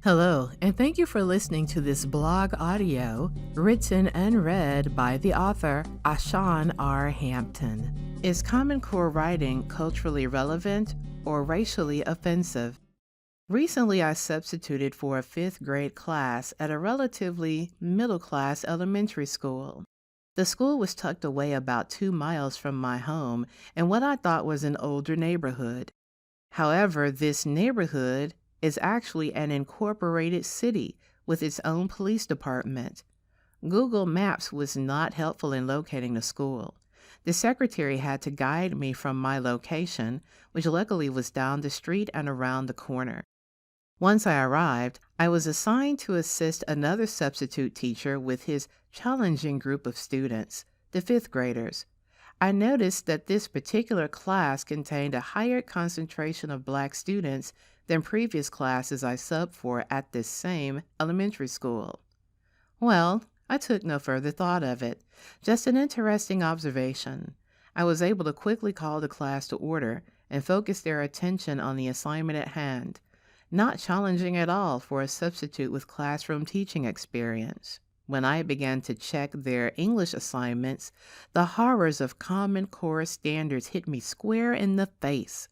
Hello, and thank you for listening to this blog audio written and read by the author Ashan R. Hampton. Is Common Core writing culturally relevant or racially offensive? Recently, I substituted for a fifth grade class at a relatively middle class elementary school. The school was tucked away about 2 miles from my home in what I thought was an older neighborhood. However, this neighborhood is actually an incorporated city with its own police department. Google Maps was not helpful in locating the school. The secretary had to guide me from my location, which luckily was down the street and around the corner. Once I arrived, I was assigned to assist another substitute teacher with his challenging group of students, the fifth graders. I noticed that this particular class contained a higher concentration of black students than previous classes I subbed for at this same elementary school. Well, I took no further thought of it. Just an interesting observation. I was able to quickly call the class to order and focus their attention on the assignment at hand. Not challenging at all for a substitute with classroom teaching experience. When I began to check their English assignments, the horrors of Common Core standards hit me square in the face.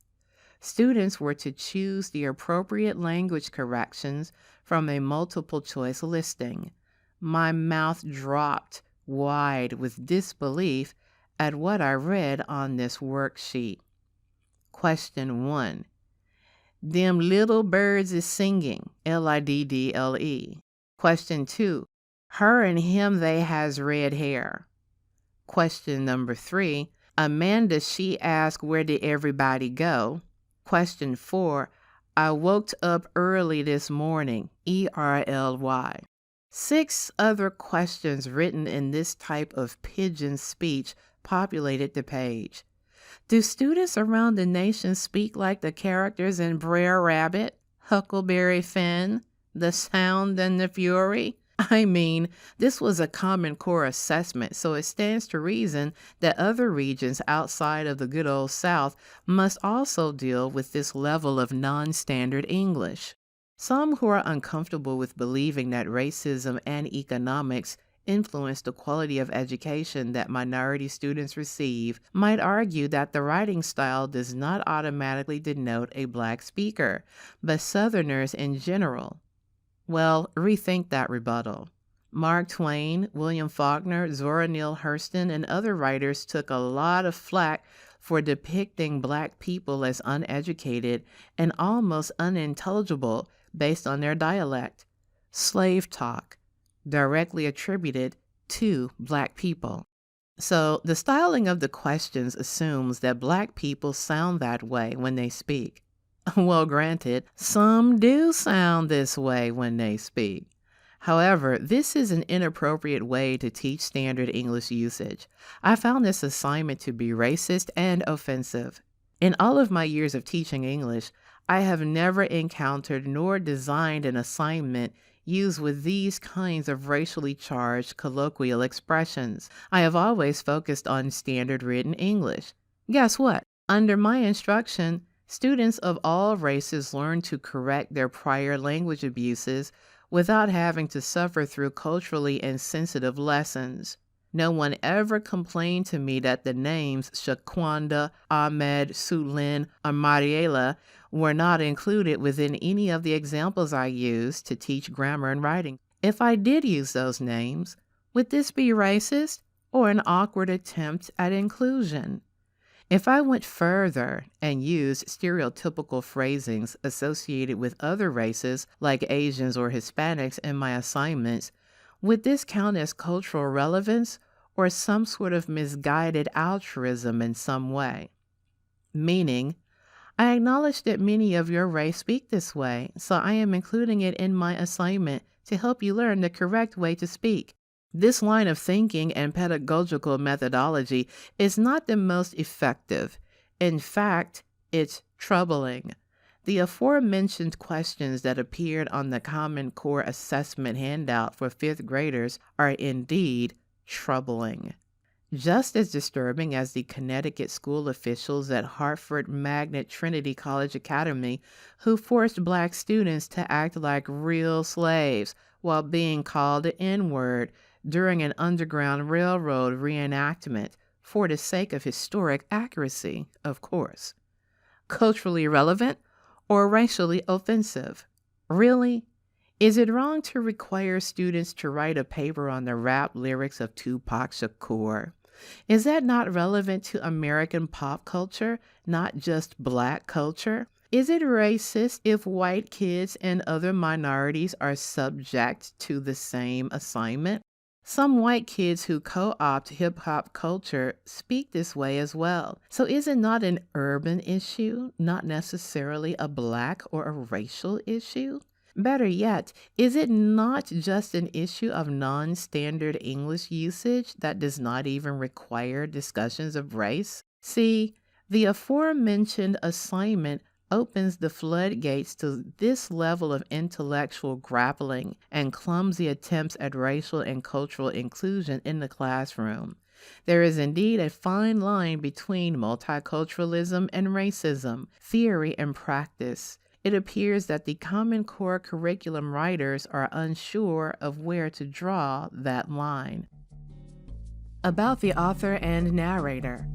Students were to choose the appropriate language corrections from a multiple choice listing. My mouth dropped wide with disbelief at what I read on this worksheet. Question 1. Them little birds is singing, Liddle. Question 2. Her and him they has red hair. Question number 3. Amanda she asked where did everybody go? Question 4. I woke up early this morning, ERLY. 6 other questions written in this type of pidgin speech populated the page. Do students around the nation speak like the characters in Brer Rabbit, Huckleberry Finn, The Sound and the Fury? I mean, this was a Common Core assessment, so it stands to reason that other regions outside of the good old South must also deal with this level of non-standard English. Some who are uncomfortable with believing that racism and economics influence the quality of education that minority students receive might argue that the writing style does not automatically denote a black speaker, but Southerners in general. Well, rethink that rebuttal. Mark Twain, William Faulkner, Zora Neale Hurston, and other writers took a lot of flack for depicting black people as uneducated and almost unintelligible based on their dialect. Slave talk, directly attributed to black people. So the styling of the questions assumes that black people sound that way when they speak. Well, granted, some do sound this way when they speak. However, this is an inappropriate way to teach standard English usage. I found this assignment to be racist and offensive. In all of my years of teaching English, I have never encountered nor designed an assignment used with these kinds of racially charged colloquial expressions. I have always focused on standard written English. Guess what? Under my instruction, students of all races learn to correct their prior language abuses without having to suffer through culturally insensitive lessons. No one ever complained to me that the names Shaquanda, Ahmed, Sulin, or Mariela were not included within any of the examples I used to teach grammar and writing. If I did use those names, would this be racist or an awkward attempt at inclusion? If I went further and used stereotypical phrasings associated with other races like Asians or Hispanics in my assignments, would this count as cultural relevance or some sort of misguided altruism in some way? Meaning, I acknowledge that many of your race speak this way, so I am including it in my assignment to help you learn the correct way to speak. This line of thinking and pedagogical methodology is not the most effective. In fact, it's troubling. The aforementioned questions that appeared on the Common Core assessment handout for fifth graders are indeed troubling. Just as disturbing as the Connecticut school officials at Hartford Magnet Trinity College Academy who forced black students to act like real slaves while being called the N-word during an Underground Railroad reenactment for the sake of historic accuracy, of course. Culturally relevant or racially offensive? Really? Is it wrong to require students to write a paper on the rap lyrics of Tupac Shakur? Is that not relevant to American pop culture, not just black culture? Is it racist if white kids and other minorities are subject to the same assignment? Some white kids who co-opt hip-hop culture speak this way as well. So is it not an urban issue, not necessarily a black or a racial issue? Better yet, is it not just an issue of non-standard English usage that does not even require discussions of race? See, the aforementioned assignment opens the floodgates to this level of intellectual grappling and clumsy attempts at racial and cultural inclusion in the classroom. There is indeed a fine line between multiculturalism and racism, theory and practice. It appears that the Common Core curriculum writers are unsure of where to draw that line. About the author and narrator.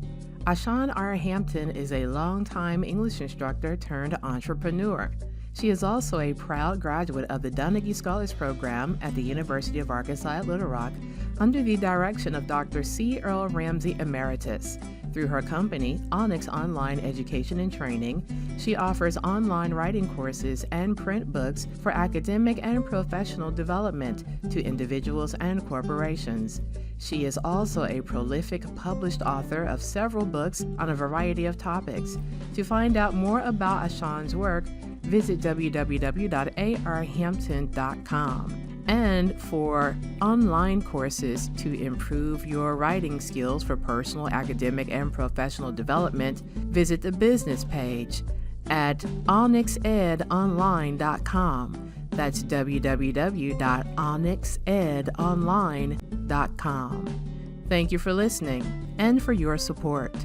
Ashan R. Hampton is a longtime English instructor turned entrepreneur. She is also a proud graduate of the Donaghy Scholars Program at the University of Arkansas at Little Rock under the direction of Dr. C. Earl Ramsey Emeritus. Through her company, Onyx Online Education and Training, she offers online writing courses and print books for academic and professional development to individuals and corporations. She is also a prolific published author of several books on a variety of topics. To find out more about Ashan's work, visit www.arhampton.com. And for online courses to improve your writing skills for personal, academic, and professional development, visit the business page at onyxedonline.com. That's www.onyxedonline.com. Thank you for listening and for your support.